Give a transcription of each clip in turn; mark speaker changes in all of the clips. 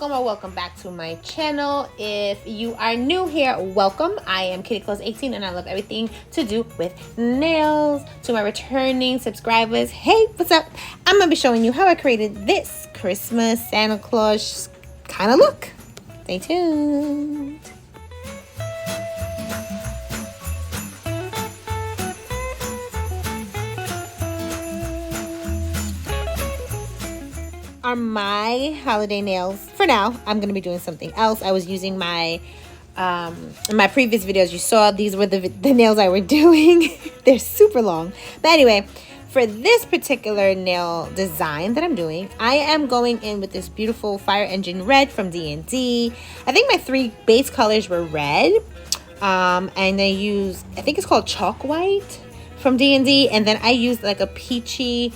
Speaker 1: welcome or welcome back to my channel. If you are new here, welcome. I am Kitty Claus 18 and I love everything to do with nails. To my returning subscribers, hey, what's up? I'm gonna be showing you how I created this Christmas Santa Claus kind of look. Stay tuned. Are my holiday nails. For now, I'm going to be doing something else. I was using my, in my previous videos, you saw these were the nails I were doing. They're super long. But anyway, for this particular nail design that I'm doing, I am going in with this beautiful Fire Engine Red from D&D. I think my three base colors were red. And I used, I think it's called Chalk White from D&D. And then I used like a peachy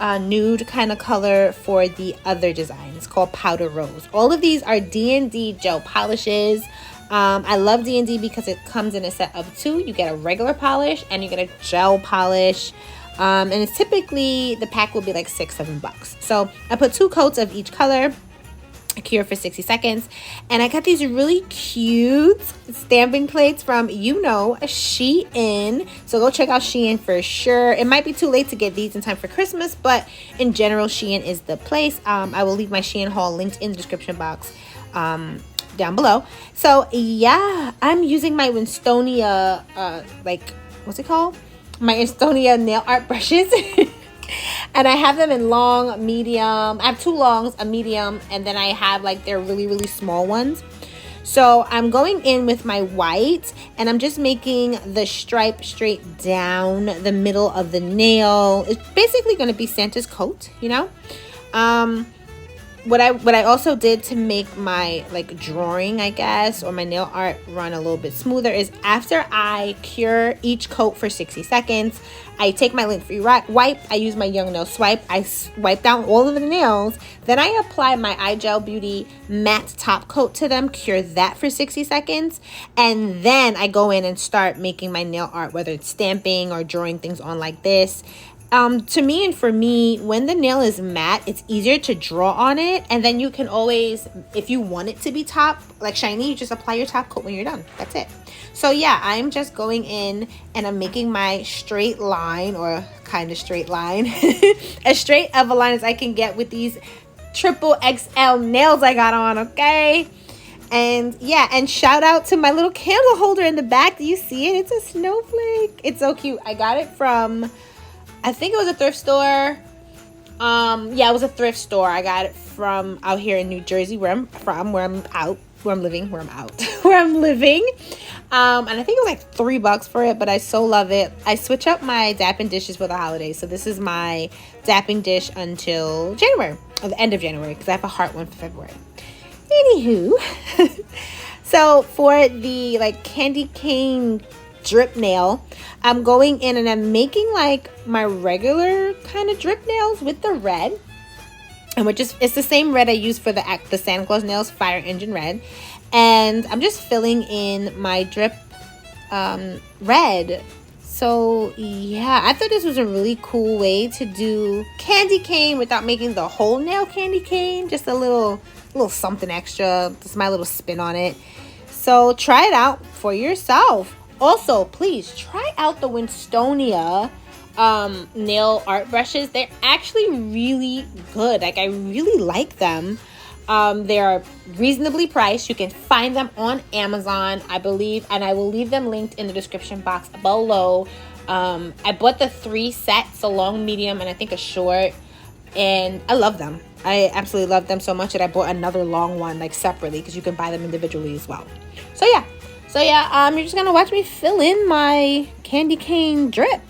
Speaker 1: nude kind of color for the other design. It's called Powder Rose. All of these are D&D gel polishes. I love D&D because it comes in a set of two. You get a regular polish and you get a gel polish. And it's typically, the pack will be like $6-7. So I put 2 coats of each color, cure for 60 seconds, and I got these really cute stamping plates from Shein. So go check out Shein for sure. It might be too late to get these in time for Christmas, but in general, Shein is the place. I will leave my Shein haul linked in the description box down below. So yeah, I'm using my Winstonia what's it called, my Winstonia nail art brushes. And I have them in long, medium. I have 2 longs, a medium, and then I have like their really small ones. So I'm going in with my white and I'm just making the stripe straight down the middle of the nail. It's basically going to be Santa's coat, you know. What I also did to make my like drawing, I guess, or my nail art run a little bit smoother is after I cure each coat for 60 seconds, I take my lint-free wipe, I use my Young Nail Swipe, I wipe down all of the nails, then I apply my IGEL Beauty matte top coat to them, cure that for 60 seconds, and then I go in and start making my nail art, whether it's stamping or drawing things on like this. To me and for me, when the nail is matte, it's easier to draw on it, and then you can always, if you want it to be top, like shiny, you just apply your top coat when you're done. That's it. So yeah, I'm just going in and I'm making my straight line, or kind of straight line, as straight of a line as I can get with these XXL nails I got on, okay? And yeah, and shout out to my little candle holder in the back. Do you see it? It's a snowflake. It's so cute. I got it from, I think it was a thrift store. Yeah, it was a thrift store. I got it from out here in New Jersey, where I'm from, where I'm living. And I think it was like $3 for it, but I so love it. I switch up my dapping dishes for the holidays. So this is my dapping dish until January, or the end of January, because I have a heart one for February. Anywho, so for the like candy cane drip nail, I'm going in and I'm making like my regular kind of drip nails with the red, and it's the same red I use for the Santa Claus nails, Fire Engine Red, and I'm just filling in my drip red. So yeah, I thought this was a really cool way to do candy cane without making the whole nail candy cane, just a little something extra. Just my little spin on it. So try it out for yourself. Also, please try out the Winstonia nail art brushes. They're actually really good. Like, I really like them. They are reasonably priced. You can find them on Amazon, I believe, and I will leave them linked in the description box below. I bought the 3 sets, a long, medium, and I think a short, and I love them. I absolutely love them so much that I bought another long one, like separately, because you can buy them individually as well. So yeah, you're just gonna watch me fill in my candy cane drip.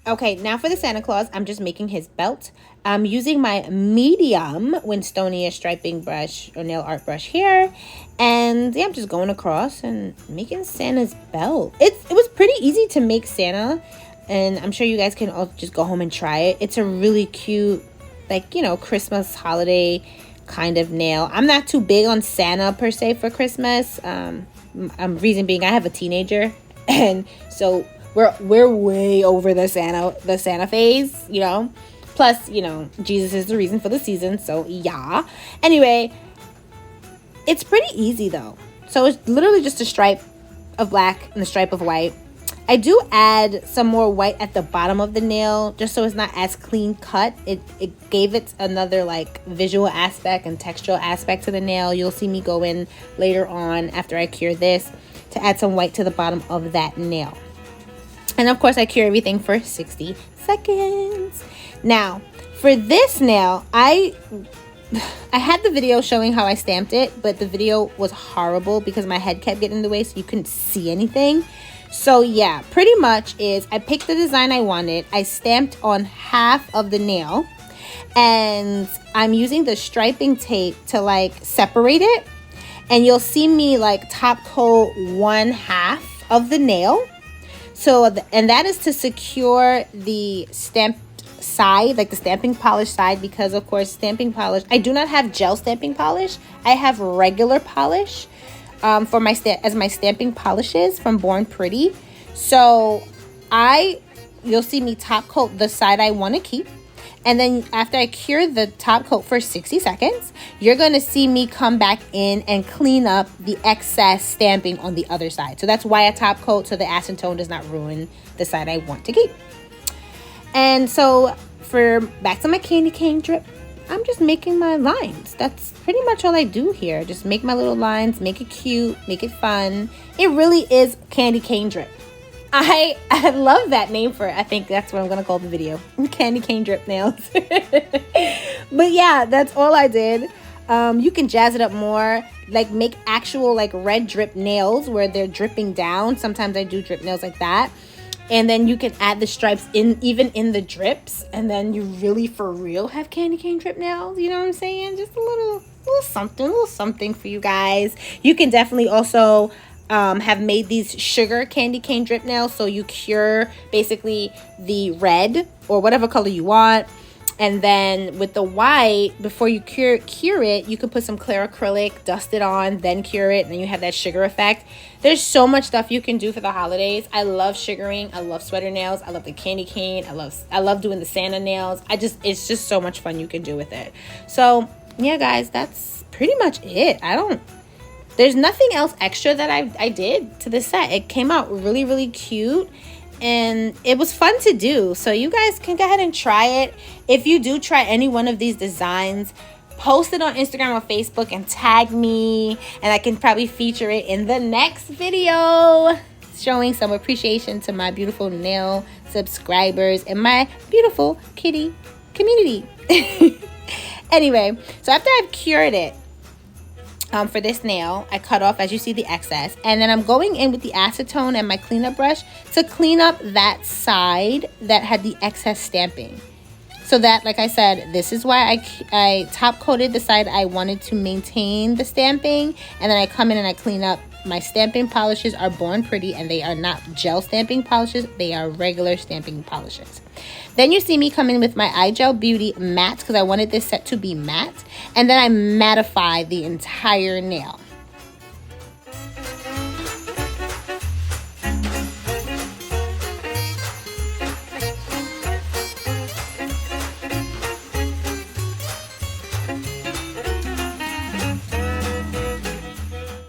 Speaker 1: Okay, now for the Santa Claus, I'm just making his belt. I'm using my medium Winstonia striping brush or nail art brush here. And yeah, I'm just going across and making Santa's belt. It was pretty easy to make Santa. and I'm sure you guys can all just go home and try it. It's a really cute, like, you know, Christmas holiday kind of nail. I'm not too big on Santa per se for Christmas. Reason being, I have a teenager, and so we're way over the Santa phase, you know. Plus, you know, Jesus is the reason for the season, so yeah. Anyway, it's pretty easy though. So it's literally just a stripe of black and a stripe of white. I do add some more white at the bottom of the nail just so it's not as clean cut. It gave it another like visual aspect and textural aspect to the nail. You'll see me go in later on after I cure this to add some white to the bottom of that nail. And of course I cure everything for 60 seconds. Now for this nail, I had the video showing how I stamped it, but the video was horrible because my head kept getting in the way, so you couldn't see anything. So yeah, pretty much is I picked the design I wanted. I stamped on half of the nail, and I'm using the striping tape to like separate it. And you'll see me like top coat one half of the nail. So, and that is to secure the stamped side, like the stamping polish side, because of course stamping polish, I do not have gel stamping polish. I have regular polish for my as my stamping polishes from Born Pretty. So you'll see me top coat the side I want to keep, and then after I cure the top coat for 60 seconds, you're going to see me come back in and clean up the excess stamping on the other side. So that's why I top coat, so the acetone does not ruin the side I want to keep. And so for back to my candy cane drip, I'm just making my lines. That's pretty much all I do here. Just make my little lines, make it cute, make it fun. It really is candy cane drip. I love that name for it. I think that's what I'm going to call the video. Candy cane drip nails. But yeah, that's all I did. You can jazz it up more. Like make actual like red drip nails where they're dripping down. Sometimes I do drip nails like that. And then you can add the stripes even in the drips, and then you really for real have candy cane drip nails. You know what I'm saying? Just a little something for you guys. You can definitely also have made these sugar candy cane drip nails, so you cure basically the red or whatever color you want, and then with the white, before you cure it, you can put some clear acrylic, dust it on, then cure it, and then you have that sugar effect. There's so much stuff you can do for the holidays. I love sugaring. I love sweater nails. I love the candy cane. I love doing the Santa nails. It's just so much fun you can do with it. So yeah, guys, that's pretty much it. There's nothing else extra that I did to this set. It came out really, really cute, and it was fun to do. So you guys can go ahead and try it. If you do try any one of these designs, post it on Instagram or Facebook and tag me, and I can probably feature it in the next video, showing some appreciation to my beautiful nail subscribers and my beautiful kitty community. Anyway, so after I've cured it, for this nail, I cut off, as you see, the excess, and then I'm going in with the acetone and my cleanup brush to clean up that side that had the excess stamping. So that, like I said, this is why I top coated the side I wanted to maintain the stamping, and then I come in and I clean up. My stamping polishes are Born Pretty, and they are not gel stamping polishes, they are regular stamping polishes. Then you see me come in with my IGEL Beauty matte, because I wanted this set to be matte, and then I mattify the entire nail.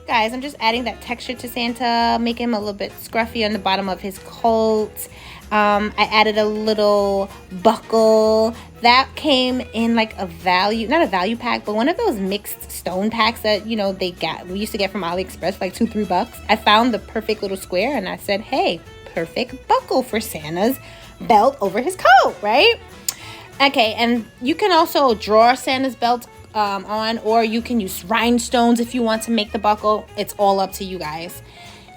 Speaker 1: Guys, I'm just adding that texture to Santa, making him a little bit scruffy on the bottom of his coat. I added a little buckle that came in like a value, not a value pack, but one of those mixed stone packs that, you know, we used to get from AliExpress for like $2-3. I found the perfect little square, and I said, hey, perfect buckle for Santa's belt over his coat, right? Okay, and you can also draw Santa's belt on, or you can use rhinestones if you want to make the buckle. It's all up to you guys.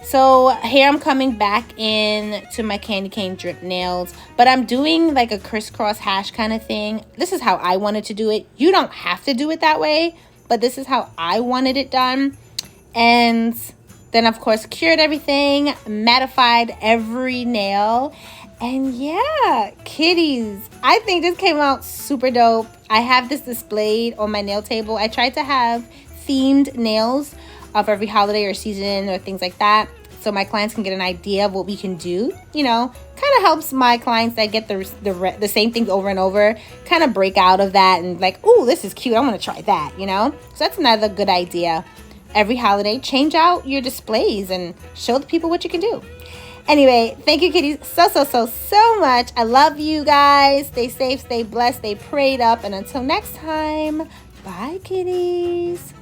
Speaker 1: So here I'm coming back in to my candy cane drip nails, but I'm doing like a crisscross hash kind of thing. This is how I wanted to do it. You don't have to do it that way, but this is how I wanted it done. And then of course cured everything, mattified every nail, And yeah, kitties. I think this came out super dope. I have this displayed on my nail table. I tried to have themed nails of every holiday or season or things like that, so my clients can get an idea of what we can do. You know, kind of helps my clients that get the same things over and over kind of break out of that and like, oh, this is cute, I want to try that, you know. So that's another good idea. Every holiday, change out your displays and show the people what you can do. Anyway, thank you, kitties, so much. I love you guys. Stay safe, stay blessed, stay prayed up, and until next time, bye, kitties.